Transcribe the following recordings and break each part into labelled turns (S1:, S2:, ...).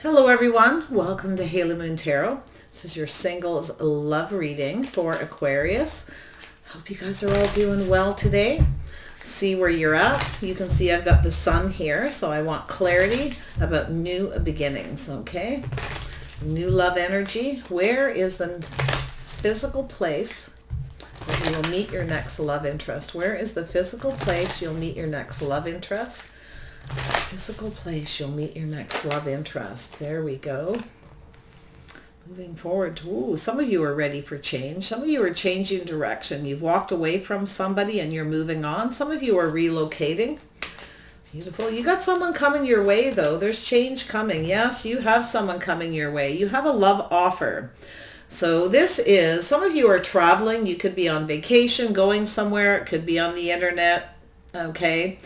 S1: Hello everyone, welcome to Haley Moon Tarot. This is your singles love reading for Aquarius. Hope you guys are all doing well today. See where you're at. You can see I've got the sun here, so I want clarity about new beginnings, okay? New love energy. Where is the physical place that you will meet your next love interest? Where is the physical place you'll meet your next love interest? Physical place you'll meet your next love interest. There we go. Moving forward. Ooh, some of you are ready for change. Some of you are changing direction. You've walked away from somebody and you're moving on. Some of you are relocating. Beautiful. You got someone coming your way though. There's change coming. Yes, you have someone coming your way. You have a love offer. So this is, some of you are traveling. You could be on vacation, going somewhere. It could be on the internet. Okay.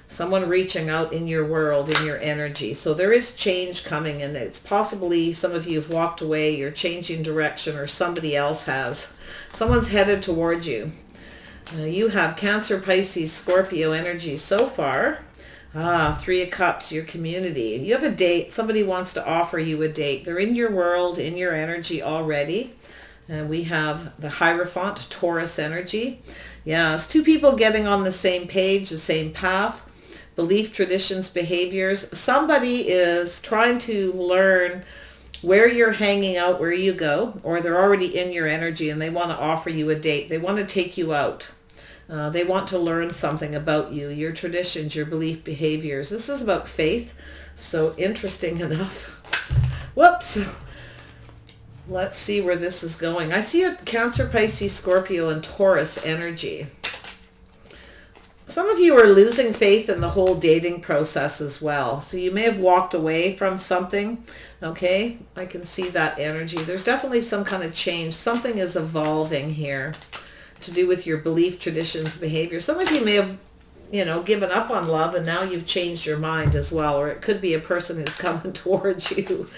S1: Someone reaching out in your world, in your energy. So there is change coming, and it's possibly some of you have walked away, you're changing direction, or somebody else has. Someone's headed towards you. You have Cancer, Pisces, Scorpio energy so far. Three of Cups, your community. You have a date. Somebody wants to offer you a date. They're in your world, in your energy already. And we have the Hierophant, Taurus energy. Yeah, it's two people getting on the same page, the same path. Belief, traditions, behaviors. Somebody is trying to learn where you're hanging out, where you go, or they're already in your energy and they want to offer you a date. They want to take you out. They want to learn something about you, your traditions, your belief, behaviors. This is about faith. So interesting enough. Whoops. Let's see where this is going. I see a Cancer, Pisces, Scorpio, and Taurus energy. Some of you are losing faith in the whole dating process as well. So you may have walked away from something. Okay, I can see that energy. There's definitely some kind of change. Something is evolving here to do with your belief, traditions, behavior. Some of you may have, given up on love and now you've changed your mind as well. Or it could be a person who's coming towards you.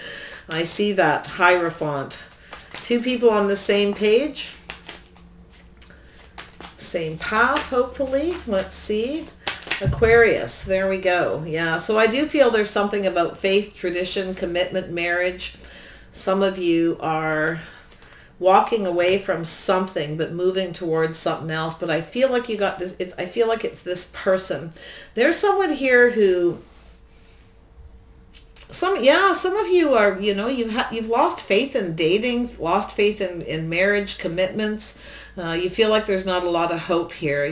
S1: I see that Hierophant. Two people on the same page. Same path, hopefully. Let's see. Aquarius, there we go. Yeah, so I do feel there's something about faith, tradition, commitment, marriage. Some of you are walking away from something but moving towards something else. But I feel like you got this. I feel like it's this person. There's someone here who. Some of you are, you've lost faith in dating, lost faith in marriage, commitments. You feel like there's not a lot of hope here.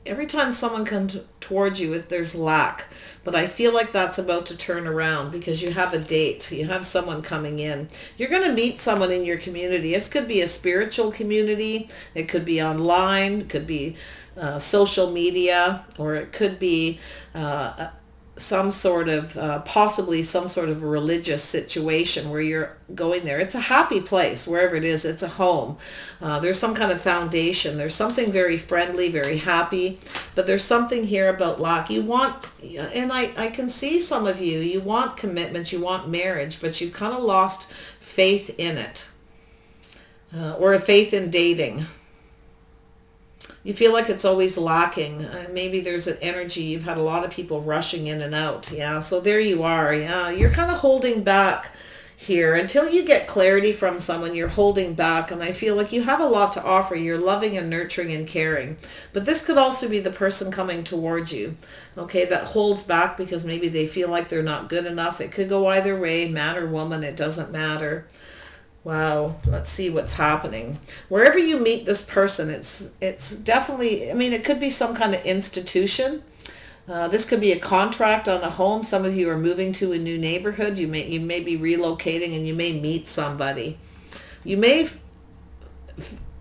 S1: Every time someone comes towards you, there's lack. But I feel like that's about to turn around because you have a date. You have someone coming in. You're going to meet someone in your community. This could be a spiritual community. It could be online. It could be social media. Or it could be some sort of, possibly some sort of religious situation where you're going there. It's a happy place, wherever it is. It's a home. There's some kind of foundation. There's something very friendly, very happy, but there's something here about lack. You want, and I can see some of you, you want commitments, you want marriage, but you've kind of lost faith in it, or faith in dating. You feel like it's always lacking. Maybe there's an energy. You've had a lot of people rushing in and out. Yeah, so there you are. Yeah, you're kind of holding back here. Until you get clarity from someone, you're holding back. And I feel like you have a lot to offer. You're loving and nurturing and caring. But this could also be the person coming towards you, okay, that holds back because maybe they feel like they're not good enough. It could go either way, man or woman. It doesn't matter. Wow, let's see what's happening. Wherever you meet this person, it's definitely, it could be some kind of institution. This could be a contract on a home. Some of you are moving to a new neighborhood. You may be relocating and you may meet somebody.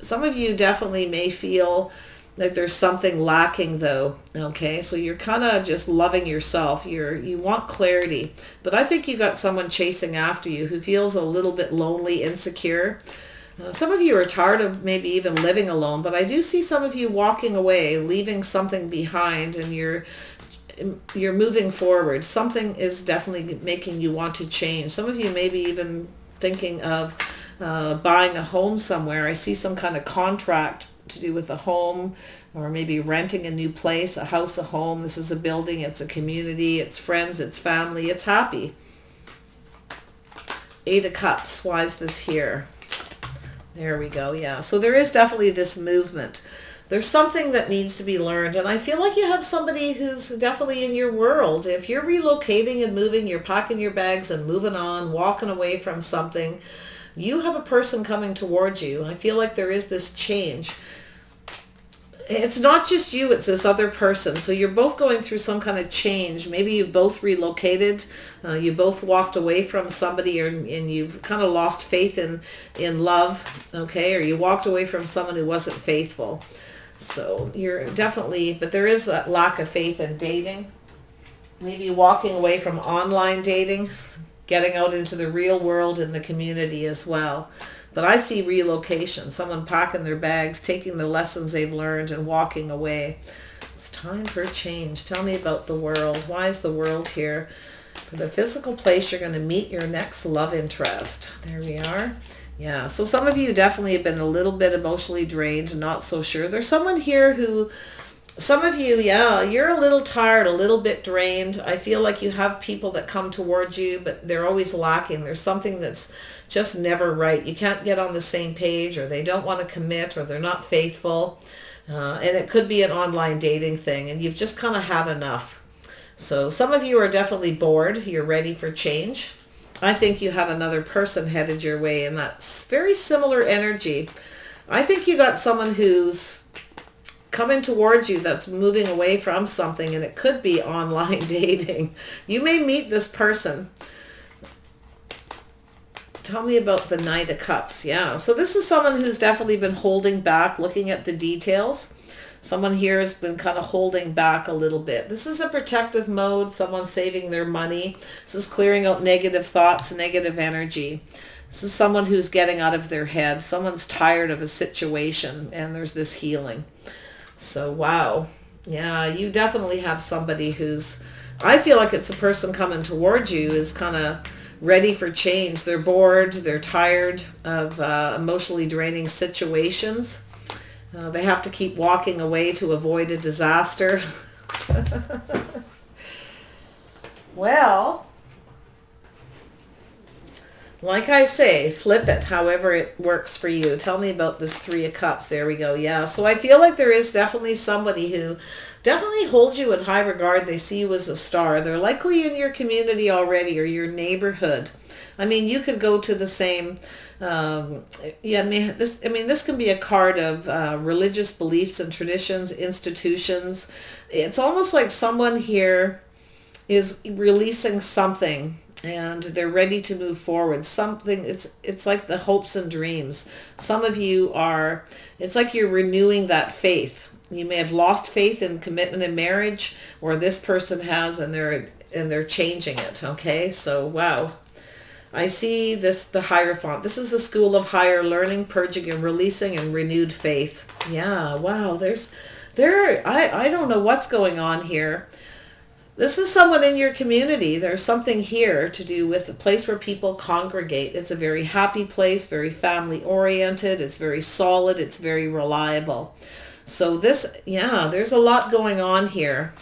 S1: Some of you definitely may feel like there's something lacking though. Okay, so you're kind of just loving yourself. You want clarity, but I think you got someone chasing after you who feels a little bit lonely, insecure. Some of you are tired of maybe even living alone, but I do see some of you walking away, leaving something behind, and you're moving forward. Something is definitely making you want to change. Some of you may be even thinking of buying a home somewhere. I see some kind of contract to do with a home, or maybe renting a new place, a house, a home. This is a building, it's a community, it's friends, it's family, it's happy. Eight of Cups. Why is this here? There we go. Yeah. So there is definitely this movement. There's something that needs to be learned. And I feel like you have somebody who's definitely in your world. If you're relocating and moving, you're packing your bags and moving on, walking away from something, you have a person coming towards you. I feel like there is this change. It's not just you, it's this other person. So you're both going through some kind of change. Maybe you both relocated, you both walked away from somebody, and you've kind of lost faith in love, okay? Or you walked away from someone who wasn't faithful. So you're definitely, but there is that lack of faith in dating. Maybe walking away from online dating, getting out into the real world in the community as well. But I see relocation, someone packing their bags, taking the lessons they've learned and walking away. It's time for a change. Tell me about the world. Why is the world here? For the physical place, you're going to meet your next love interest. There we are. Yeah, so some of you definitely have been a little bit emotionally drained, not so sure. There's someone here who, some of you, yeah, you're a little tired, a little bit drained. I feel like you have people that come towards you, but they're always lacking. There's something that's just never right. You can't get on the same page, or they don't want to commit, or they're not faithful. And it could be an online dating thing, and you've just kind of had enough. So some of you are definitely bored. You're ready for change. I think you have another person headed your way, and that's very similar energy. I think you got someone who's coming towards you that's moving away from something, and it could be online dating. You may meet this person. Tell me about the Knight of Cups. Yeah, so this is someone who's definitely been holding back, looking at the details. Someone here has been kind of holding back a little bit. This is a protective mode, someone saving their money. This is clearing out negative thoughts, negative energy. This is someone who's getting out of their head. Someone's tired of a situation, and there's this healing. So, wow. Yeah, you definitely have somebody who's, I feel like it's a person coming towards you is kind of ready for change. They're bored. They're tired of emotionally draining situations. They have to keep walking away to avoid a disaster. Well, like I say, flip it however it works for you. Tell me about this Three of Cups. There we go. Yeah, so I feel like there is definitely somebody who definitely holds you in high regard. They see you as a star. They're likely in your community already, or your neighborhood. I mean, you could go to the same, this can be a card of religious beliefs and traditions, institutions. It's almost like someone here is releasing something, and they're ready to move forward. Something, it's like the hopes and dreams. Some of you are, it's like you're renewing that faith. You may have lost faith in commitment and marriage, or this person has, and they're changing it. Okay, so wow. I see this, the Hierophant. This is the school of higher learning, purging and releasing, and renewed faith. Yeah, wow. I don't know what's going on here. This is someone in your community. There's something here to do with the place where people congregate. It's a very happy place, very family oriented. It's very solid. It's very reliable. So this, yeah, there's a lot going on here.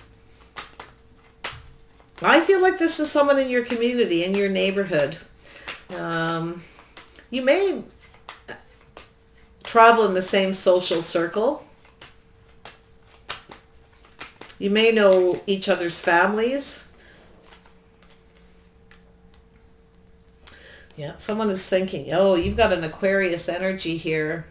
S1: I feel like this is someone in your community, in your neighborhood. You may travel in the same social circle. You may know each other's families. Yeah, someone is thinking, oh, you've got an Aquarius energy here.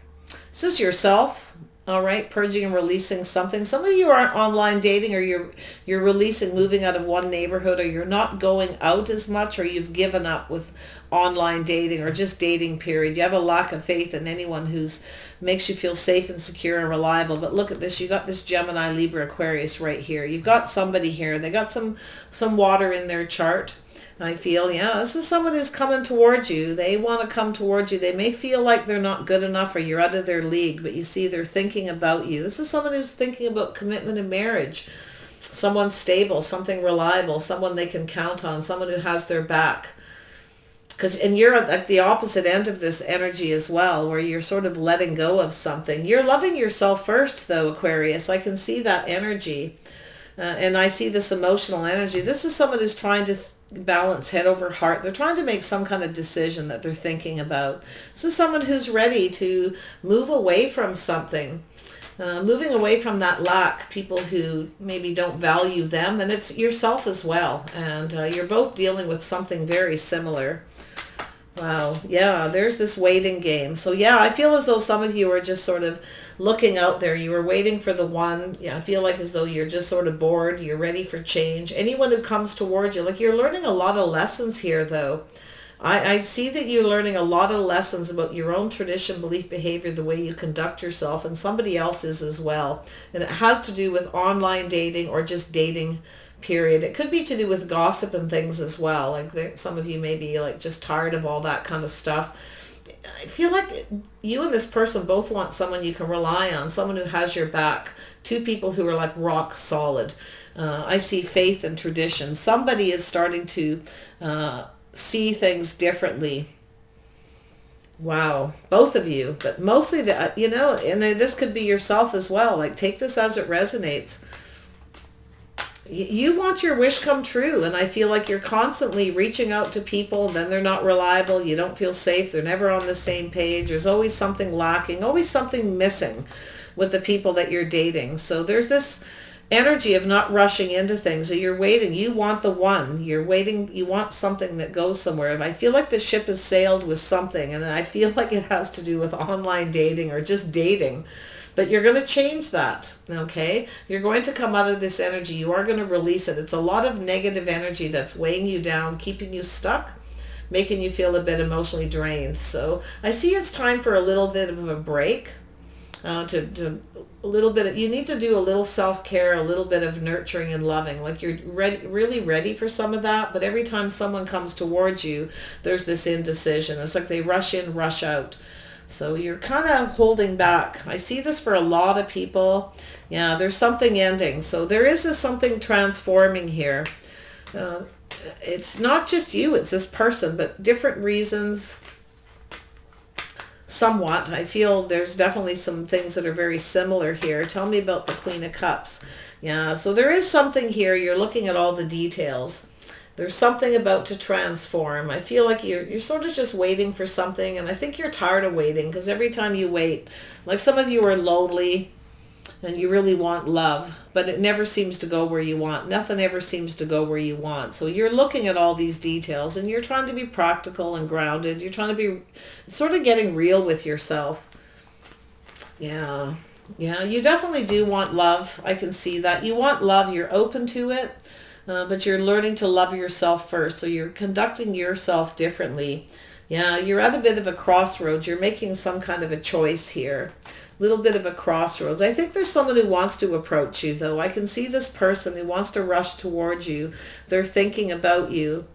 S1: This is yourself. All right, purging and releasing something. Some of you aren't online dating, or you're releasing, moving out of one neighborhood, or you're not going out as much, or you've given up with online dating, or just dating period. You have a lack of faith in anyone who's makes you feel safe and secure and reliable. But look at this. You got this Gemini, Libra, Aquarius right here. You've got somebody here. They got some water in their chart. I feel, yeah, this is someone who's coming towards you. They want to come towards you. They may feel like they're not good enough, or you're out of their league, but you see they're thinking about you. This is someone who's thinking about commitment and marriage. Someone stable, something reliable, someone they can count on, someone who has their back. And you're at the opposite end of this energy as well, where you're sort of letting go of something. You're loving yourself first, though, Aquarius. I can see that energy. And I see this emotional energy. This is someone who's trying to balance head over heart. They're trying to make some kind of decision that they're thinking about. This is someone who's ready to move away from something. Moving away from that lack, people who maybe don't value them, and it's yourself as well. And you're both dealing with something very similar. Wow. Yeah, there's this waiting game. So yeah, I feel as though some of you are just sort of looking out there. You were waiting for the one. Yeah, I feel like as though you're just sort of bored. You're ready for change. Anyone who comes towards you, like you're learning a lot of lessons here though. I see that you're learning a lot of lessons about your own tradition, belief, behavior, the way you conduct yourself, and somebody else's as well. And it has to do with online dating or just dating, period. It could be to do with gossip and things as well. Like some of you may be like just tired of all that kind of stuff. I feel like you and this person both want someone you can rely on, someone who has your back. Two people who are like rock solid. I see faith and tradition. Somebody is starting to see things differently. Wow, both of you, but mostly and this could be yourself as well. Like take this as it resonates. You want your wish come true, and I feel like you're constantly reaching out to people, then they're not reliable, you don't feel safe, they're never on the same page, there's always something lacking, always something missing with the people that you're dating. So there's this energy of not rushing into things. So you're waiting. You want the one. You're waiting. You want something that goes somewhere. And I feel like the ship has sailed with something. And I feel like it has to do with online dating or just dating. But you're going to change that, okay? You're going to come out of this energy. You are going to release it. It's a lot of negative energy that's weighing you down, keeping you stuck, making you feel a bit emotionally drained. So I see it's time for a little bit of a break. You need to do a little self-care, a little bit of nurturing and loving. Like you're really ready for some of that, but every time someone comes towards you, there's this indecision. It's like they rush in, rush out. So you're kind of holding back. I see this for a lot of people. Yeah, there's something ending. So there is something transforming here. It's not just you, it's this person, but different reasons. Somewhat. I feel there's definitely some things that are very similar here. Tell me about the Queen of Cups. Yeah, so there is something here. You're looking at all the details. There's something about to transform. I feel like you're sort of just waiting for something, and I think you're tired of waiting because every time you wait, like some of you are lonely and you really want love, but it never seems to go where you want. Nothing ever seems to go where you want. So you're looking at all these details and you're trying to be practical and grounded. You're trying to be sort of getting real with yourself. Yeah, you definitely do want love. I can see that. You want love. You're open to it, but you're learning to love yourself first. So you're conducting yourself differently. Yeah, you're at a bit of a crossroads. You're making some kind of a choice here. Little bit of a crossroads. I think there's someone who wants to approach you, though. I can see this person who wants to rush towards you. They're thinking about you,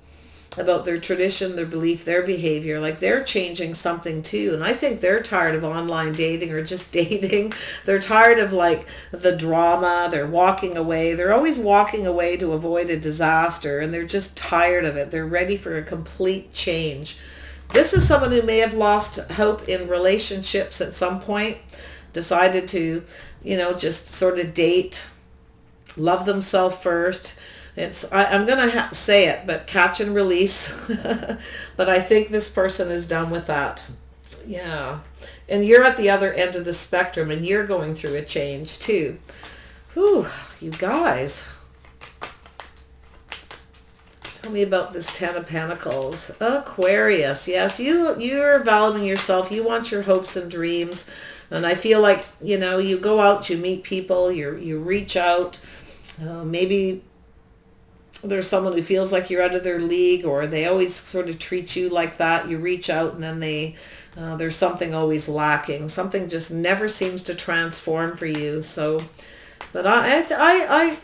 S1: about their tradition, their belief, their behavior. Like they're changing something too. And I think they're tired of online dating or just dating. They're tired of like the drama. They're walking away. They're always walking away to avoid a disaster. And they're just tired of it. They're ready for a complete change. This is someone who may have lost hope in relationships at some point, decided to, just sort of date, love themselves first. I'm going to say it, but catch and release. But I think this person is done with that. Yeah. And you're at the other end of the spectrum and you're going through a change too. Whew, you guys. Tell me about this Ten of Pentacles. Aquarius. Yes, you're valuing yourself. You want your hopes and dreams. And I feel like, you go out, you meet people, you reach out. Maybe there's someone who feels like you're out of their league, or they always sort of treat you like that. You reach out and then there's something always lacking. Something just never seems to transform for you. So... But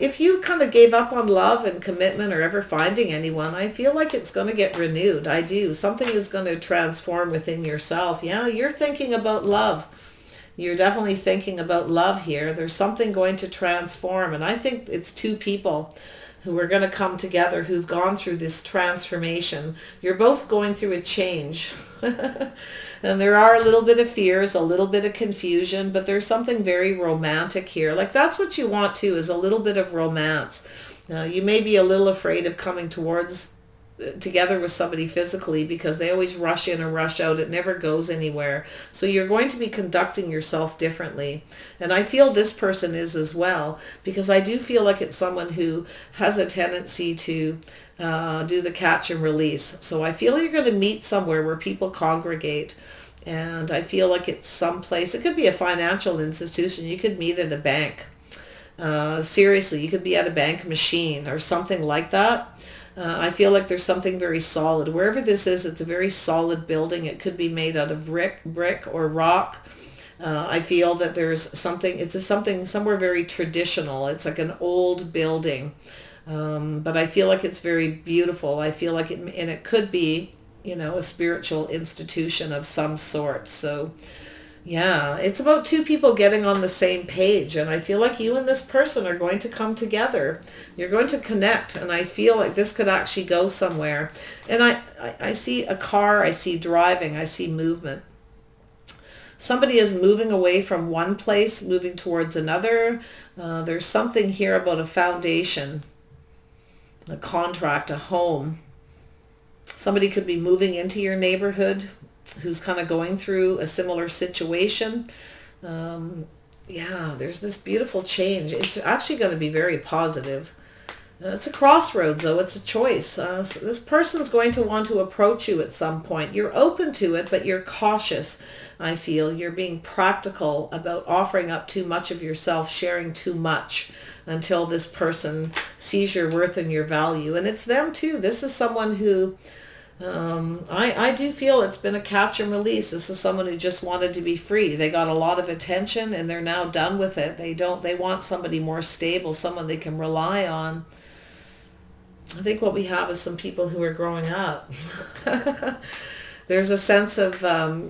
S1: if you kind of gave up on love and commitment or ever finding anyone, I feel like it's going to get renewed. I do. Something is going to transform within yourself. Yeah, you're thinking about love. You're definitely thinking about love here. There's something going to transform. And I think it's two people who are going to come together who've gone through this transformation. You're both going through a change. And there are a little bit of fears, a little bit of confusion, but there's something very romantic here. Like that's what you want too, is a little bit of romance. You may be a little afraid of coming towards together with somebody physically, because they always rush in and rush out. It never goes anywhere. So you're going to be conducting yourself differently. And I feel this person is as well, because I do feel like it's someone who has a tendency to do the catch and release. So I feel you're going to meet somewhere where people congregate. And I feel like it's someplace. It could be a financial institution. You could meet at a bank. Seriously, you could be at a bank machine or something like that. I feel like there's something very solid. Wherever this is, it's a very solid building. It could be made out of brick or rock. I feel that there's something, it's something somewhere very traditional. It's like an old building. But I feel like it's very beautiful. I feel like and it could be, a spiritual institution of some sort. So yeah, it's about two people getting on the same page, and I feel like you and this person are going to come together. You're going to connect, and I feel like this could actually go somewhere. And I see a car, I see driving, I see movement. Somebody is moving away from one place, moving towards another. There's something here about a foundation, a contract, a home. Somebody could be moving into your neighborhood who's kind of going through a similar situation. Yeah, there's this beautiful change. It's actually going to be very positive. It's a crossroads, though. It's a choice. So this person's going to want to approach you at some point. You're open to it, but you're cautious, I feel. You're being practical about offering up too much of yourself, sharing too much, until this person sees your worth and your value. And it's them, too. This is someone who... I do feel it's been a catch and release. This is someone who just wanted to be free. They got a lot of attention and they're now done with it. They want somebody more stable, someone they can rely on. I think what we have is some people who are growing up. There's a sense of,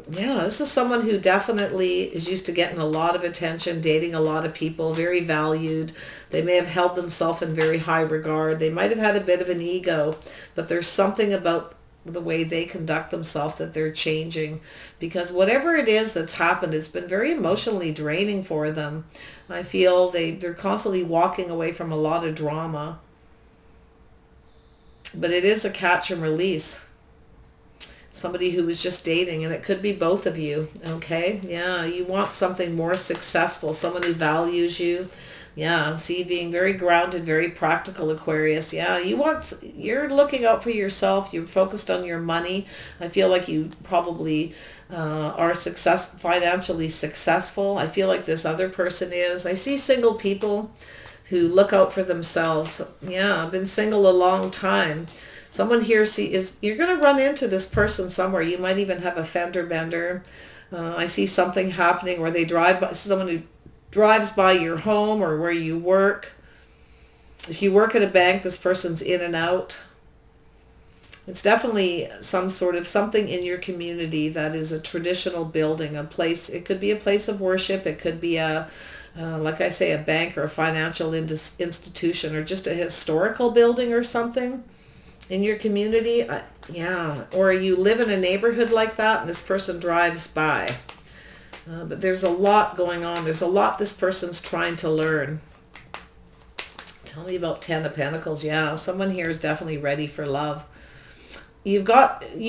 S1: this is someone who definitely is used to getting a lot of attention, dating a lot of people, very valued. They may have held themselves in very high regard. They might have had a bit of an ego, but there's something about the way they conduct themselves that they're changing, because whatever it is that's happened, it's been very emotionally draining for them. I feel they're constantly walking away from a lot of drama, but it is a catch and release. Somebody who was just dating, and it could be both of you. Okay, yeah, you want something more successful, someone who values you. Yeah, see, being very grounded, very practical, Aquarius. Yeah, you're looking out for yourself. You're focused on your money. I feel like you probably are financially successful. I feel like this other person is. I see single people who look out for themselves. Yeah, I've been single a long time. Someone here you're going to run into this person somewhere. You might even have a fender bender. I see something happening where they drive by, someone who drives by your home or where you work. If you work at a bank, this person's in and out. It's definitely some sort of something in your community that is a traditional building, a place. It could be a place of worship. It could be like I say, a bank or a financial institution, or just a historical building or something in your community. Or you live in a neighborhood like that and this person drives by. But there's a lot going on. There's a lot this person's trying to learn. Tell me about 10 of Pentacles. Yeah, someone here is definitely ready for love. You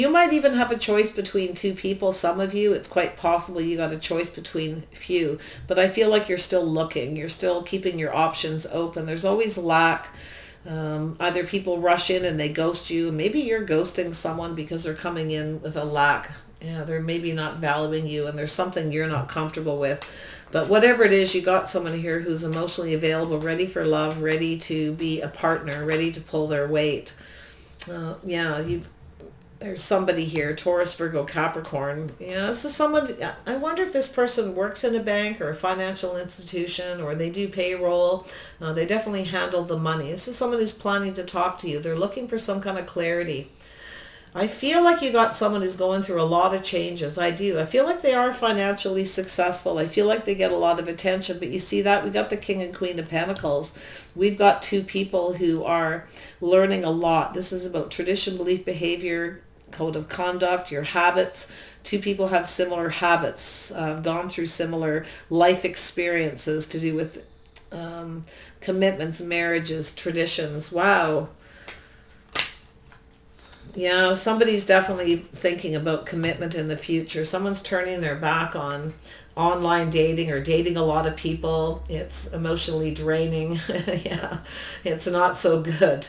S1: might even have a choice between two people. Some of you, it's quite possible you got a choice between few. But I feel like you're still looking. You're still keeping your options open. There's always lack. Either people rush in and they ghost you. Maybe you're ghosting someone because they're coming in with a lack. Yeah, they're maybe not valuing you, and there's something you're not comfortable with. But whatever it is, you got someone here who's emotionally available, ready for love, ready to be a partner, ready to pull their weight. There's somebody here, Taurus, Virgo, Capricorn. Yeah, this is someone, I wonder if this person works in a bank or a financial institution, or they do payroll. They definitely handle the money. This is someone who's planning to talk to you. They're looking for some kind of clarity. I feel like you got someone who's going through a lot of changes. I do. I feel like they are financially successful. I feel like they get a lot of attention. But you see that? We got the King and Queen of Pentacles. We've got two people who are learning a lot. This is about tradition, belief, behavior, code of conduct, your habits. Two people have similar habits, gone through similar life experiences to do with commitments, marriages, traditions. Wow. Yeah, somebody's definitely thinking about commitment in the future. Someone's turning their back on online dating or dating a lot of people. It's emotionally draining. Yeah, it's not so good.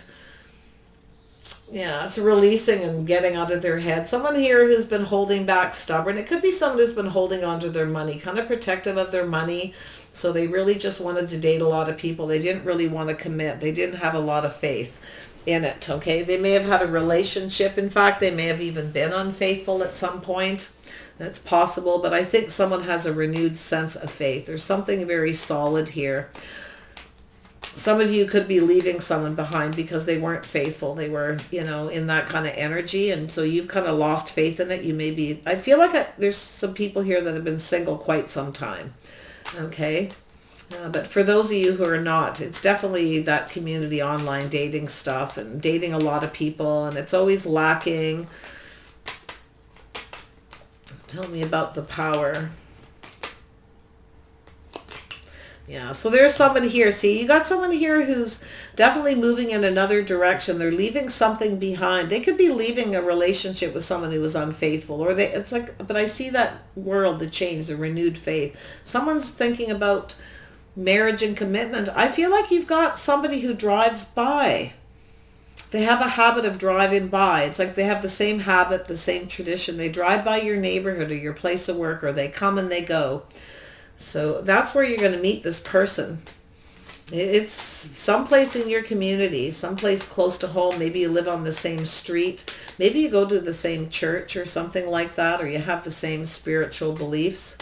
S1: Yeah, it's releasing and getting out of their head. Someone here who's been holding back, stubborn. It could be someone who's been holding on to their money, kind of protective of their money. So they really just wanted to date a lot of people. They didn't really want to commit. They didn't have a lot of faith in it, okay? They may have had a relationship. In fact, they may have even been unfaithful at some point. That's possible, but I think someone has a renewed sense of faith. There's something very solid here. Some of you could be leaving someone behind because they weren't faithful. They were, in that kind of energy. And so you've kind of lost faith in it. You may be, I feel like there's some people here that have been single quite some time. Okay. But for those of you who are not, it's definitely that community online dating stuff and dating a lot of people. And it's always lacking. Tell me about the power. Yeah, so there's somebody here. See, you got someone here who's definitely moving in another direction. They're leaving something behind. They could be leaving a relationship with someone who was unfaithful, or it's like, but I see that world, the change, the renewed faith. Someone's thinking about marriage and commitment. I feel like you've got somebody who drives by. They have a habit of driving by. It's like they have the same habit, the same tradition. They drive by your neighborhood or your place of work, or they come and they go. So that's where you're going to meet this person. It's someplace in your community, someplace close to home. Maybe you live on the same street. Maybe you go to the same church or something like that, or you have the same spiritual beliefs.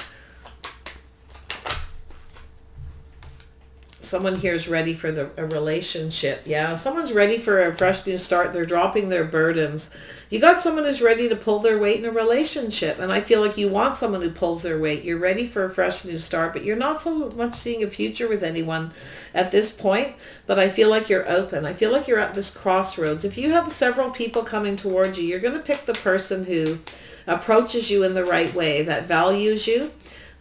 S1: Someone here is ready for a relationship. Yeah, someone's ready for a fresh new start. They're dropping their burdens. You got someone who's ready to pull their weight in a relationship. And I feel like you want someone who pulls their weight. You're ready for a fresh new start, but you're not so much seeing a future with anyone at this point. But I feel like you're open. I feel like you're at this crossroads. If you have several people coming towards you, you're going to pick the person who approaches you in the right way, that values you.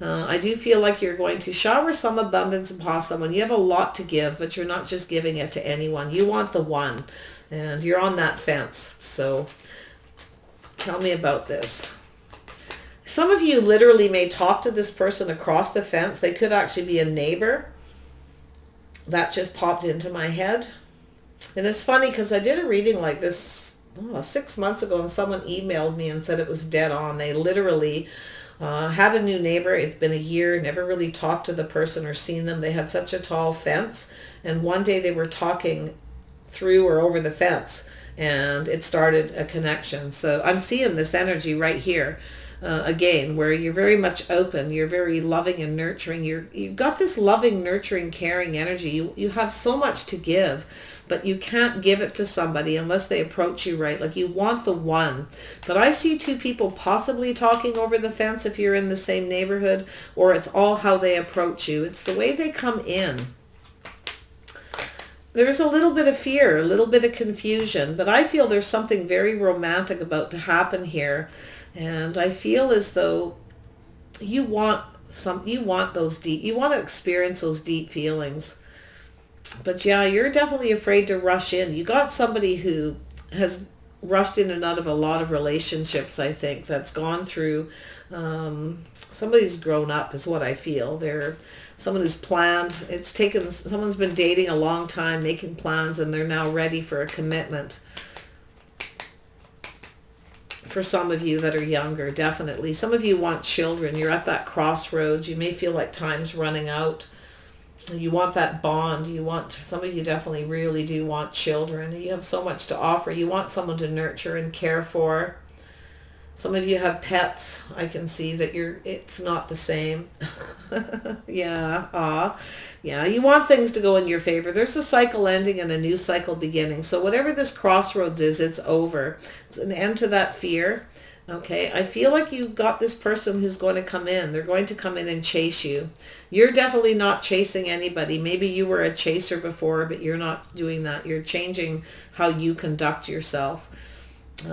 S1: I do feel like you're going to shower some abundance upon someone. You have a lot to give, but you're not just giving it to anyone. You want the one, and you're on that fence. So tell me about this. Some of you literally may talk to this person across the fence. They could actually be a neighbor. That just popped into my head. And it's funny because I did a reading like this 6 months ago, and someone emailed me and said it was dead on. They literally had a new neighbor. It's been a year, never really talked to the person or seen them. They had such a tall fence, and one day they were talking through or over the fence, and it started a connection. So I'm seeing this energy right here again, where you're very much open, you're very loving and nurturing. You've got this loving, nurturing, caring energy. You have so much to give, but you can't give it to somebody unless they approach you right. Like, you want the one. But I see two people possibly talking over the fence if you're in the same neighborhood, or it's all how they approach you. It's the way they come in. There's a little bit of fear, a little bit of confusion, but I feel there's something very romantic about to happen here. And I feel as though you want those deep, you want to experience those deep feelings. But yeah, you're definitely afraid to rush in. You got somebody who has rushed in and out of a lot of relationships, I think, that's gone through, somebody's grown up is what I feel. They're someone who's planned. Someone's been dating a long time, making plans, and they're now ready for a commitment. For some of you that are younger, definitely. Some of you want children. You're at that crossroads. You may feel like time's running out. You want that bond. Some of you definitely really do want children. You have so much to offer. You want someone to nurture and care for. Some of you have pets. I can see that it's not the same. Yeah. Yeah, you want things to go in your favor. There's a cycle ending and a new cycle beginning. So whatever this crossroads is, it's over. It's an end to that fear. Okay, I feel like you got this person who's going to come in. They're going to come in and chase you. You're definitely not chasing anybody. Maybe you were a chaser before, but you're not doing that. You're changing how you conduct yourself.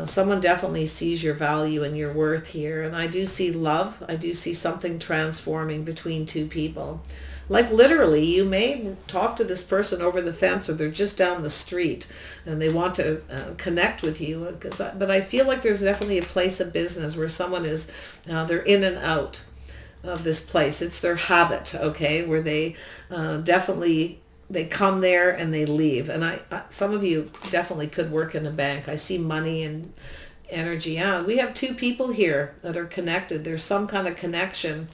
S1: Someone definitely sees your value and your worth here. And I do see love. I do see something transforming between two people. Like literally, you may talk to this person over the fence, or they're just down the street and they want to connect with you. But I feel like there's definitely a place of business where someone is, they're in and out of this place. It's their habit, okay, where they definitely, they come there and they leave. And some of you definitely could work in a bank. I see money and energy. Yeah, we have two people here that are connected. There's some kind of connection.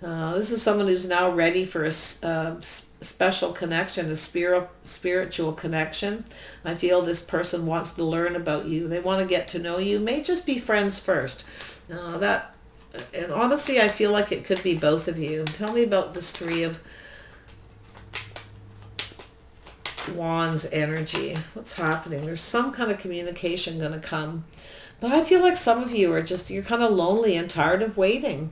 S1: This is someone who's now ready for a special connection, a spiritual connection. I feel this person wants to learn about you. They want to get to know you. May just be friends first. And honestly, I feel like it could be both of you. Tell me about this Three of Wands energy. What's happening? There's some kind of communication going to come. But I feel like some of you are just, you're kind of lonely and tired of waiting.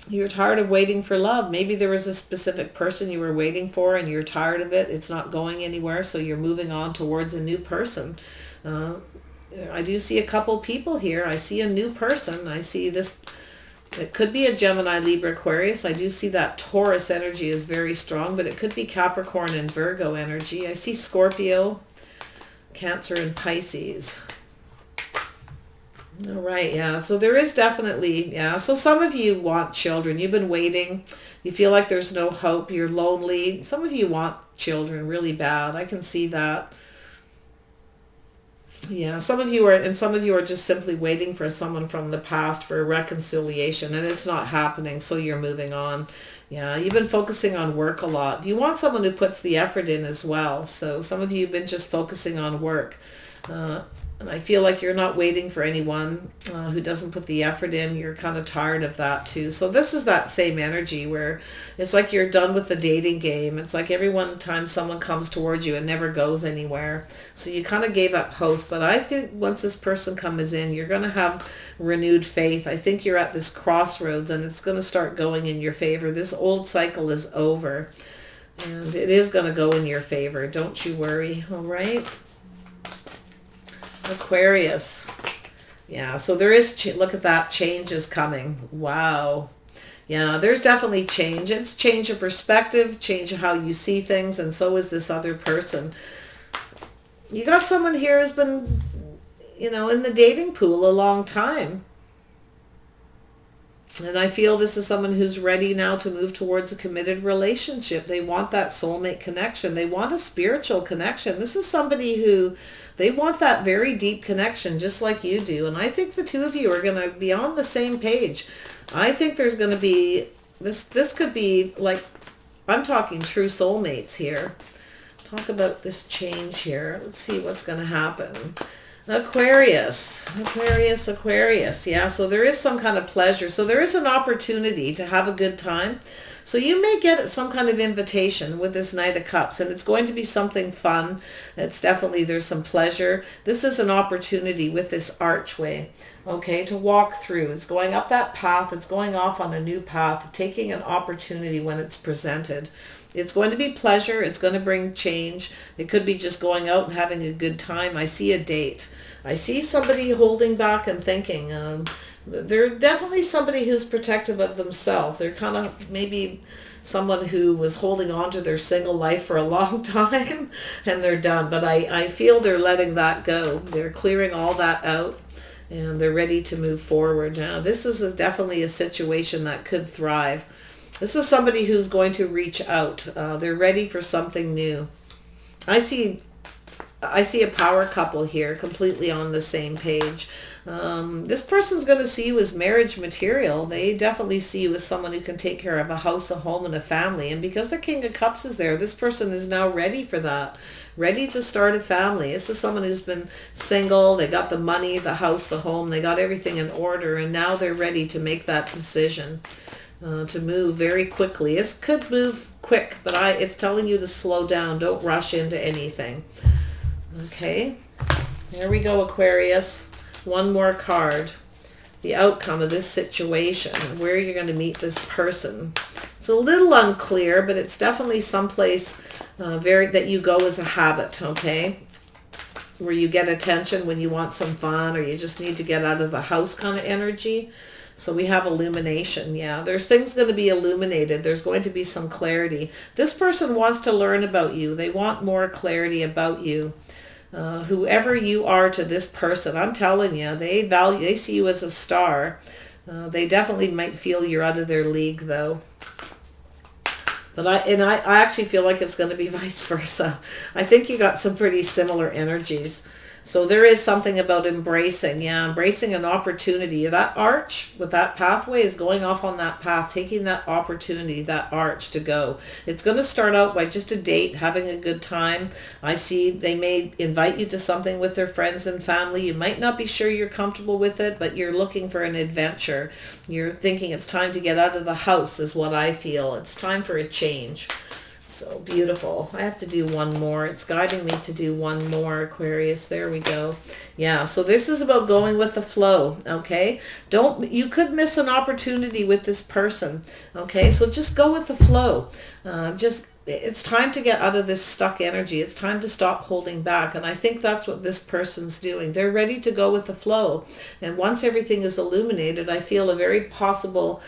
S1: You're tired of waiting for love. Maybe there was a specific person you were waiting for and you're tired of it. It's not going anywhere, so you're moving on towards a new person. I do see a couple people here. I see a new person. I see this, it could be a Gemini, Libra, Aquarius. I do see that Taurus energy is very strong, but it could be Capricorn and Virgo energy. I see Scorpio, Cancer, and Pisces. All right, yeah. So there is definitely, yeah. So some of you want children. You've been waiting. You feel like there's no hope. You're lonely. Some of you want children really bad. I can see that. Yeah, some of you are just simply waiting for someone from the past for a reconciliation, and it's not happening, so you're moving on. Yeah, you've been focusing on work a lot. You want someone who puts the effort in as well. So some of you have been just focusing on work. And I feel like you're not waiting for anyone who doesn't put the effort in. You're kind of tired of that too. So this is that same energy where it's like you're done with the dating game. It's like every one time someone comes towards you, it never goes anywhere. So you kind of gave up hope. But I think once this person comes in, you're going to have renewed faith. I think you're at this crossroads and it's going to start going in your favor. This old cycle is over and it is going to go in your favor. Don't you worry. All right. Aquarius. Yeah, so there is, look at that, change is coming. Wow. Yeah, there's definitely change. It's change of perspective, change of how you see things, and so is this other person. You got someone here who's been, in the dating pool a long time. And I feel this is someone who's ready now to move towards a committed relationship. They want that soulmate connection. They want a spiritual connection. This is somebody who, they want that very deep connection just like you do. And I think the two of you are going to be on the same page. I think there's going to be, this could be like, I'm talking true soulmates here. Talk about this change here. Let's see what's going to happen. Aquarius. Yeah, so there is some kind of pleasure. So there is an opportunity to have a good time. So you may get some kind of invitation with this Knight of Cups, and it's going to be something fun. It's definitely, there's some pleasure. This is an opportunity with this archway, okay, to walk through. It's going up that path. It's going off on a new path, taking an opportunity when it's presented. It's going to be pleasure. It's going to bring change. It could be just going out and having a good time. I see a date. I see somebody holding back and thinking. They're definitely somebody who's protective of themselves. They're kind of maybe someone who was holding on to their single life for a long time and they're done. But I feel they're letting that go. They're clearing all that out and they're ready to move forward. Now, this is definitely a situation that could thrive. This is somebody who's going to reach out. They're ready for something new. I see a power couple here completely on the same page. This person's going to see you as marriage material. They definitely see you as someone who can take care of a house, a home, and a family. And because the King of Cups is there, this person is now ready for that. Ready to start a family. This is someone who's been single. They got the money, the house, the home. They got everything in order. And now they're ready to make that decision. To move very quickly. It could move quick, but it's telling you to slow down. Don't rush into anything. Okay, there we go, Aquarius. One more card. The outcome of this situation, where you're going to meet this person. It's a little unclear, but it's definitely someplace that you go as a habit, okay? where you get attention when you want some fun, or you just need to get out of the house kind of energy. So we have illumination. Yeah, there's things going to be illuminated. There's going to be some clarity. This person wants to learn about you. They want more clarity about you. Whoever you are to this person, I'm telling you, they see you as a star. They definitely might feel you're out of their league, though. But I actually feel like it's going to be vice versa. I think you got some pretty similar energies. So there is something about embracing an opportunity. That arch with that pathway is going off on that path, taking that opportunity, that arch to go. It's going to start out by just a date, having a good time. I see they may invite you to something with their friends and family. You might not be sure you're comfortable with it, but you're looking for an adventure. You're thinking it's time to get out of the house is what I feel. It's time for a change. So beautiful. I have to do one more. It's guiding me to do one more, Aquarius. There we go. Yeah, so this is about going with the flow, okay? You could miss an opportunity with this person, okay? So just go with the flow. It's time to get out of this stuck energy. It's time to stop holding back. And I think that's what this person's doing. They're ready to go with the flow. And once everything is illuminated, I feel a very possible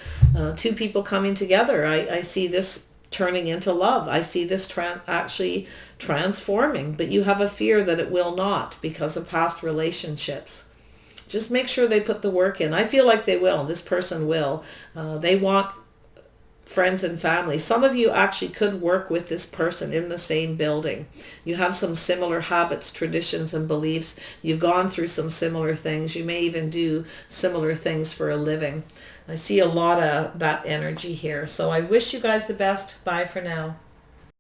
S1: two people coming together. I see this turning into love. I see this actually transforming, but you have a fear that it will not because of past relationships. Just make sure they put the work in. I feel like they will. This person will. They want friends and family. Some of you actually could work with this person in the same building. You have some similar habits, traditions, and beliefs. You've gone through some similar things. You may even do similar things for a living. I see a lot of that energy here. So I wish you guys the best. Bye for now.